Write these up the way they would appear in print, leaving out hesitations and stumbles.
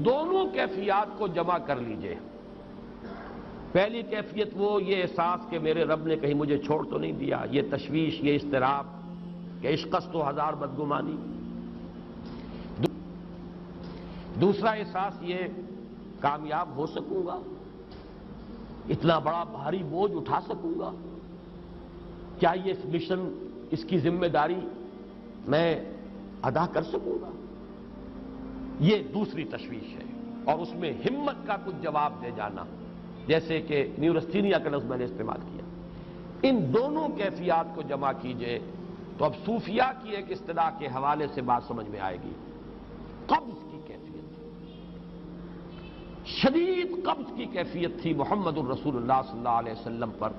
ان دونوں کیفیات کو جمع کر لیجئے۔ پہلی کیفیت وہ یہ احساس کہ میرے رب نے کہیں مجھے چھوڑ تو نہیں دیا، یہ تشویش، یہ اضطراب کہ عشقست و ہزار بدگمانی۔ دوسرا احساس یہ کامیاب ہو سکوں گا، اتنا بڑا بھاری بوجھ اٹھا سکوں گا، کیا یہ مشن، اس کی ذمہ داری میں ادا کر سکوں گا؟ یہ دوسری تشویش ہے، اور اس میں ہمت کا کچھ جواب دے جانا، جیسے کہ نیورستینیا کا لفظ میں نے استعمال کیا۔ ان دونوں کیفیات کو جمع کیجئے تو اب صوفیاء کی ایک اصطلاح کے حوالے سے بات سمجھ میں آئے گی۔ قبض کی کیفیت، شدید قبض کی کیفیت تھی محمد الرسول اللہ صلی اللہ علیہ وسلم پر،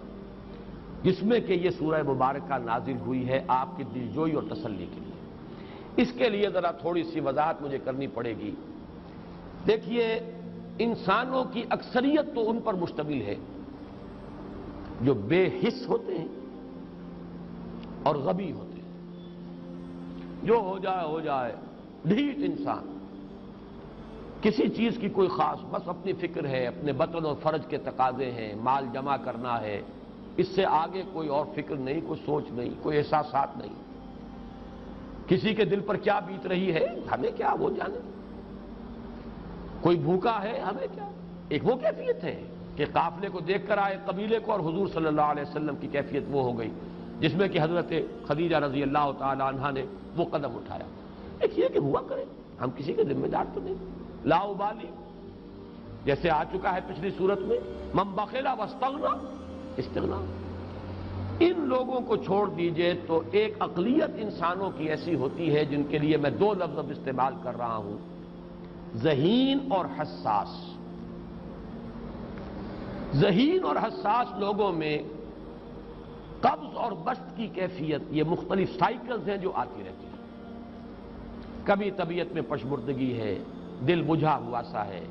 جس میں کہ یہ سورہ مبارکہ نازل ہوئی ہے آپ کی دلجوئی اور تسلی کے لیے۔ اس کے لیے ذرا تھوڑی سی وضاحت مجھے کرنی پڑے گی۔ دیکھیے، انسانوں کی اکثریت تو ان پر مشتمل ہے جو بے حس ہوتے ہیں اور غبی ہوتے ہیں، جو ہو جائے ڈھیٹ انسان، کسی چیز کی کوئی خاص، بس اپنی فکر ہے، اپنے بطن اور فرج کے تقاضے ہیں، مال جمع کرنا ہے، اس سے آگے کوئی اور فکر نہیں، کوئی سوچ نہیں، کوئی احساسات نہیں۔ کسی کے دل پر کیا بیت رہی ہے ہمیں کیا، وہ جانے۔ کوئی بھوکا ہے ہمیں کیا۔ ایک وہ کیفیت ہے کہ قافلے کو دیکھ کر آئے قبیلے کو، اور حضور صلی اللہ علیہ وسلم کی کیفیت وہ ہو گئی جس میں کہ حضرت خدیجہ رضی اللہ تعالی عنہا نے وہ قدم اٹھایا۔ ایک یہ کہ ہوا کرے، ہم کسی کے ذمہ دار تو نہیں، لا ابالی، جیسے آ چکا ہے پچھلی صورت میں، من بخل واستغنی، استغنا۔ ان لوگوں کو چھوڑ دیجئے تو ایک اقلیت انسانوں کی ایسی ہوتی ہے جن کے لیے میں دو لفظ اب استعمال کر رہا ہوں، ذہین اور حساس۔ ذہین اور حساس لوگوں میں قبض اور بسط کی کیفیت، یہ مختلف سائیکلز ہیں جو آتی رہتی ہیں۔ کبھی طبیعت میں پشمردگی ہے، دل بجھا ہوا سا ہے،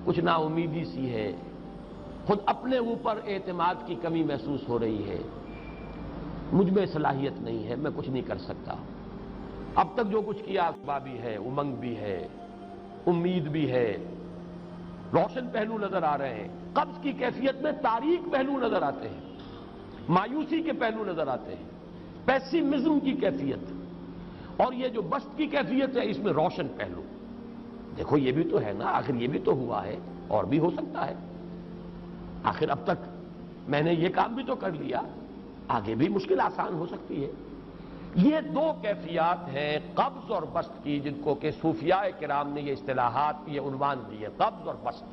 کچھ نا امیدی سی ہے، خود اپنے اوپر اعتماد کی کمی محسوس ہو رہی ہے، مجھ میں صلاحیت نہیں ہے، میں کچھ نہیں کر سکتا، اب تک جو کچھ کیا بھی ہے، امنگ بھی ہے، امید بھی ہے، روشن پہلو نظر آ رہے ہیں۔ قبض کی کیفیت میں تاریک پہلو نظر آتے ہیں، مایوسی کے پہلو نظر آتے ہیں، پیسیمزم کی کیفیت۔ اور یہ جو بسط کی کیفیت ہے، اس میں روشن پہلو، دیکھو یہ بھی تو ہے نا، آخر یہ بھی تو ہوا ہے، اور بھی ہو سکتا ہے، آخر اب تک میں نے یہ کام بھی تو کر لیا، آگے بھی مشکل آسان ہو سکتی ہے۔ یہ دو کیفیات ہیں قبض اور بسط کی، جن کو کہ صوفیاء کرام نے یہ اصطلاحات، یہ عنوان دیے، قبض اور بسط۔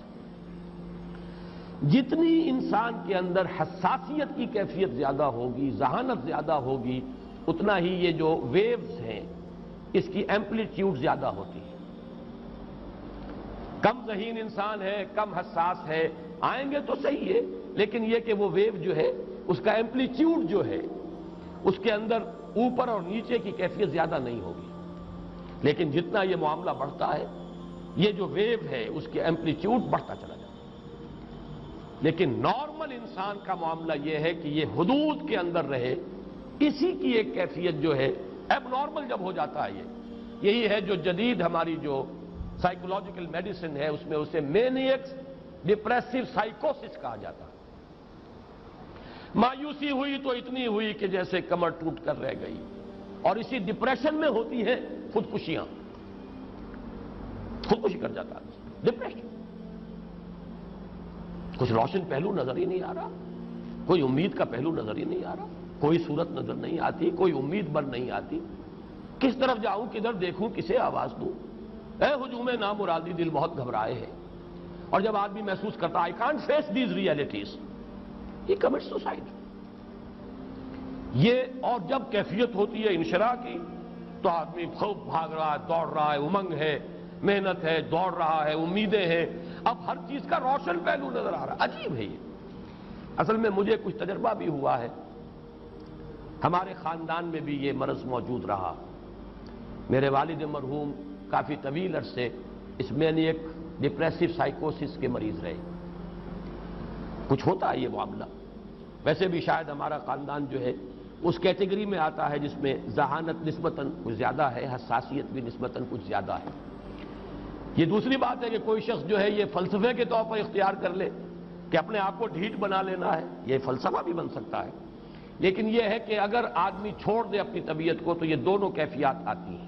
جتنی انسان کے اندر حساسیت کی کیفیت زیادہ ہوگی، ذہانت زیادہ ہوگی، اتنا ہی یہ جو ویوز ہیں اس کی ایمپلیٹیوڈ زیادہ ہوتی ہے۔ کم ذہین انسان ہے، کم حساس ہے، آئیں گے تو صحیح ہے، لیکن یہ کہ وہ ویو جو ہے اس کا ایمپلیٹیوڈ جو ہے اس کے اندر اوپر اور نیچے کی کیفیت زیادہ نہیں ہوگی۔ لیکن جتنا یہ معاملہ بڑھتا ہے، یہ جو ویو ہے اس کے ایمپلیٹیوڈ بڑھتا چلا جاتا ہے۔ لیکن نارمل انسان کا معاملہ یہ ہے کہ یہ حدود کے اندر رہے، اسی کی ایک کیفیت جو ہے ایب نارمل جب ہو جاتا ہے، یہی ہے جو جدید ہماری جو سائیکولوجیکل میڈیسن ہے اس میں اسے مینیکس ڈپریسو سائیکوسس کہا جاتا ہے۔ مایوسی ہوئی تو اتنی ہوئی کہ جیسے کمر ٹوٹ کر رہ گئی، اور اسی ڈپریشن میں ہوتی ہیں خودکشیاں، خودکشی کر جاتا ہے، ڈپریشن۔ کچھ روشن پہلو نظر ہی نہیں آ رہا، کوئی امید کا پہلو نظر ہی نہیں آ رہا، کوئی صورت نظر نہیں آتی، کوئی امید بن نہیں آتی، کس طرف جاؤں، کدھر دیکھوں، کسے آواز دوں، اے ہجوم نامرادی، دل بہت گھبرائے ہیں۔ اور جب آدمی محسوس کرتا I can't face these realities، he commits suicide۔ یہ اور جب کیفیت ہوتی ہے انشراح کی تو آدمی خوب بھاگ رہا ہے، دوڑ رہا ہے، امنگ ہے، محنت ہے، دوڑ رہا ہے، امیدیں ہیں، اب ہر چیز کا روشن پہلو نظر آ رہا ہے۔ عجیب ہے یہ۔ اصل میں مجھے کچھ تجربہ بھی ہوا ہے، ہمارے خاندان میں بھی یہ مرض موجود رہا۔ میرے والد مرحوم کافی طویل عرصے اس مینیک ڈپریسو سائیکوسس کے مریض رہے۔ کچھ ہوتا ہے یہ معاملہ، ویسے بھی شاید ہمارا خاندان جو ہے اس کیٹیگری میں آتا ہے جس میں ذہانت نسبتاً کچھ زیادہ ہے، حساسیت بھی نسبتاً کچھ زیادہ ہے۔ یہ دوسری بات ہے کہ کوئی شخص جو ہے یہ فلسفے کے طور پر اختیار کر لے کہ اپنے آپ کو ڈھیٹ بنا لینا ہے، یہ فلسفہ بھی بن سکتا ہے، لیکن یہ ہے کہ اگر آدمی چھوڑ دے اپنی طبیعت کو تو یہ دونوں کیفیات آتی ہیں۔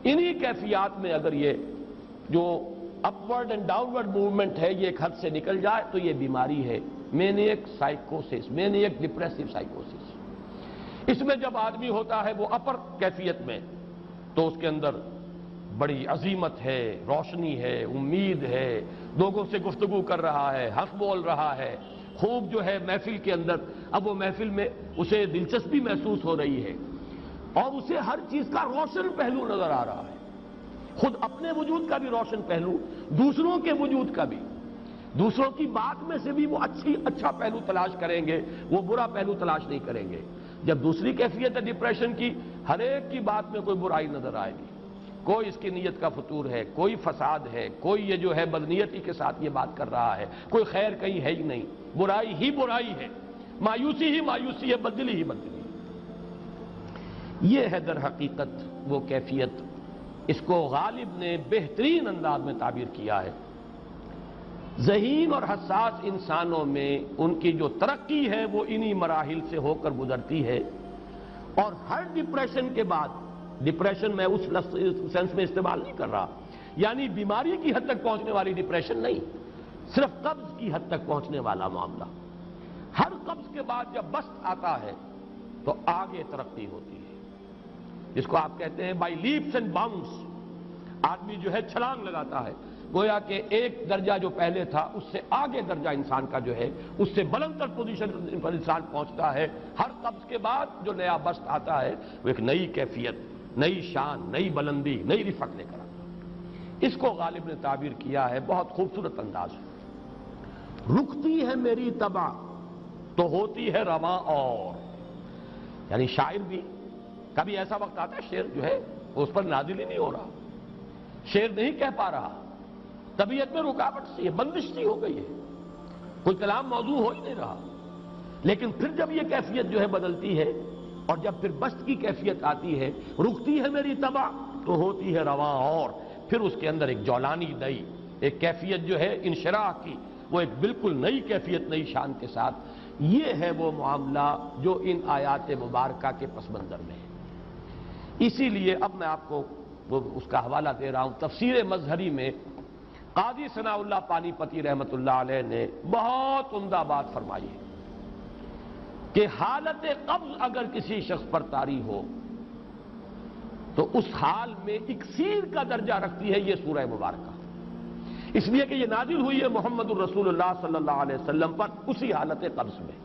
انہی کیفیات میں اگر یہ جو اپورڈ اینڈ ڈاؤنورڈ موومنٹ ہے یہ ایک حد سے نکل جائے تو یہ بیماری ہے مینیک سائیکوسس، مینیک ڈپریسو سائیکوسس۔ اس میں جب آدمی ہوتا ہے وہ اپر کیفیت میں تو اس کے اندر بڑی عظیمت ہے، روشنی ہے، امید ہے، لوگوں سے گفتگو کر رہا ہے، حق بول رہا ہے، خوب جو ہے محفل کے اندر، اب وہ محفل میں اسے دلچسپی محسوس ہو رہی ہے اور اسے ہر چیز کا روشن پہلو نظر آ رہا ہے، خود اپنے وجود کا بھی روشن پہلو، دوسروں کے وجود کا بھی، دوسروں کی بات میں سے بھی وہ اچھا پہلو تلاش کریں گے، وہ برا پہلو تلاش نہیں کریں گے۔ جب دوسری کیفیت ہے ڈپریشن کی، ہر ایک کی بات میں کوئی برائی نظر آئے گی، کوئی اس کی نیت کا فطور ہے، کوئی فساد ہے، کوئی یہ جو ہے بدنیتی کے ساتھ یہ بات کر رہا ہے، کوئی خیر کہیں ہے ہی نہیں، برائی ہی برائی ہے، مایوسی ہی مایوسی ہے، بدلی ہی بدلی ہے۔ یہ ہے در حقیقت وہ کیفیت، اس کو غالب نے بہترین انداز میں تعبیر کیا ہے۔ ذہین اور حساس انسانوں میں ان کی جو ترقی ہے وہ انہی مراحل سے ہو کر گزرتی ہے، اور ہر ڈپریشن کے بعد، ڈپریشن میں اس سینس میں استعمال نہیں کر رہا یعنی بیماری کی حد تک پہنچنے والی ڈپریشن نہیں، صرف قبض کی حد تک پہنچنے والا معاملہ۔ ہر قبض کے بعد جب بست آتا ہے تو آگے ترقی ہوتی ہے، جس کو آپ کہتے ہیں بائی لیپس اینڈ باؤنڈس، آدمی جو ہے چھلانگ لگاتا ہے، گویا کہ ایک درجہ جو پہلے تھا اس سے آگے درجہ انسان کا جو ہے اس سے بلند تر پوزیشن پر انسان پہنچتا ہے۔ ہر قبض کے بعد جو نیا بست آتا ہے وہ ایک نئی کیفیت، نئی شان، نئی بلندی، نئی رفعت لے کر آتا ہے۔ اس کو غالب نے تعبیر کیا ہے بہت خوبصورت انداز ہے، رکتی ہے میری طبع تو ہوتی ہے رواں اور، یعنی شاعر بھی کبھی ایسا وقت آتا ہے شعر جو ہے اس پر نازل ہی نہیں ہو رہا، شعر نہیں کہہ پا رہا، طبیعت میں رکاوٹ سی ہے، بندش سی ہو گئی ہے، کوئی کلام موضوع ہو ہی نہیں رہا، لیکن پھر جب یہ کیفیت جو ہے بدلتی ہے اور جب پھر بست کی کیفیت آتی ہے، رکتی ہے میری طبع تو ہوتی ہے رواں اور، پھر اس کے اندر ایک جولانی نئی ایک کیفیت جو ہے انشراح کی، وہ ایک بالکل نئی کیفیت، نئی شان کے ساتھ۔ یہ ہے وہ معاملہ جو ان آیات مبارکہ کے پس منظر میں ہے۔ اسی لیے اب میں آپ کو اس کا حوالہ دے رہا ہوں، تفسیر مظہری میں قاضی ثناء اللہ پانی پتی رحمت اللہ علیہ نے بہت عمدہ بات فرمائی ہے کہ حالت قبض اگر کسی شخص پر طاری ہو تو اس حال میں اکسیر کا درجہ رکھتی ہے یہ سورہ مبارکہ، اس لیے کہ یہ نازل ہوئی ہے محمد الرسول اللہ صلی اللہ علیہ وسلم پر اسی حالت قبض میں۔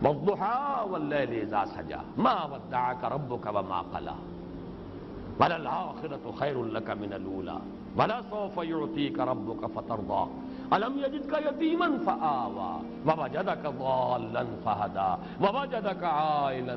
وَالضُّحَىٰ وَاللَّيْلِ إِذَا سَجَىٰ مَا وَدَّعَكَ رَبُّكَ وَمَا قَلَىٰ وَلَلْآخِرَةُ خَيْرٌ لَكَ مِنَ الْأُولَىٰ وَلَسَوْفَ يُعْطِيكَ رَبُّكَ فَتَرْضَىٰ أَلَمْ يَجِدْكَ يَتِيمًا فَآوَىٰ وَوَجَدَكَ ضَالًّا فَهَدَىٰ وَوَجَدَكَ عَائِلًا